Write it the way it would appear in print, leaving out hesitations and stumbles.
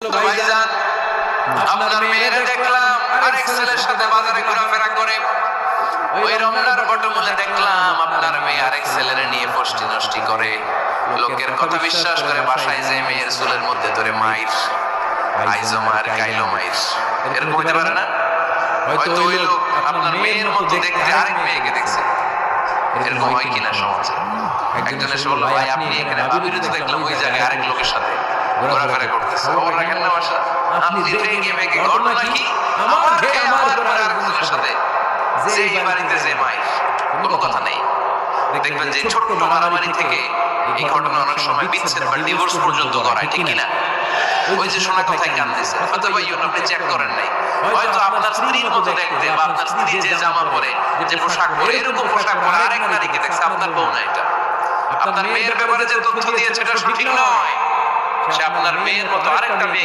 ভাইজান, আপনার মেয়েরে দেখলাম আরেক ছেলের সাথে বাজারে ঘোরাফেরা করে। ওই রমনার বটমূলে দেখলাম আপনার মেয়ে আরেক ছেলের নিয়ে ফষ্টি নষ্টি করে। লোকের কথা বিশ্বাস করে বাসায় যে মেয়ের চুলের মধ্যে ধরে মাইর, আইজো মার কাইলো মাইর। এরকম হতে পারে না? হয়তো ওই লোক আপনার মেয়ের মতো দেখতে আরেক মেয়েকে দেখছে। এরকম হয় কিনা সমাজে? একজন এসে বলল, ভাই আপনি এখানে ভাবির তো দেখলাম ওই জায়গায় আরেক লোকের সাথে ঘোরাফেরা করতেছে। ওর রাখেন না বাসা, আপনি রেগে মেগে ঘটনা নাকি আমার খেয়ে আমার পরে আরেকজনের সাথে যে এই বাড়িতে যে মাইর, কোনো কথা নেই। দেখবেন যে ছোট্ট মারামারি থেকে এই ঘটনা অনেক সময় বিচ্ছেদ বা ডিভোর্স পর্যন্ত করায়, ঠিক কিনা? ওই যে শোনা কথাই কান দিছে, হয়তো ভাই আপনি চেক করেন নাই, হয়তো আপনার স্ত্রীর মতো দেখতে বা আপনার স্ত্রী যে জামা পরে, যে পোশাক পরে, এরকম পোশাক পরে আরেক নারীকে দেখছে, আপনার বউ না এটা। আপনার মেয়ের ব্যাপারে যে তথ্য দিয়েছে এটা সঠিক নয়, সে আপনার মেয়ের মতো আরেকটা মেয়ে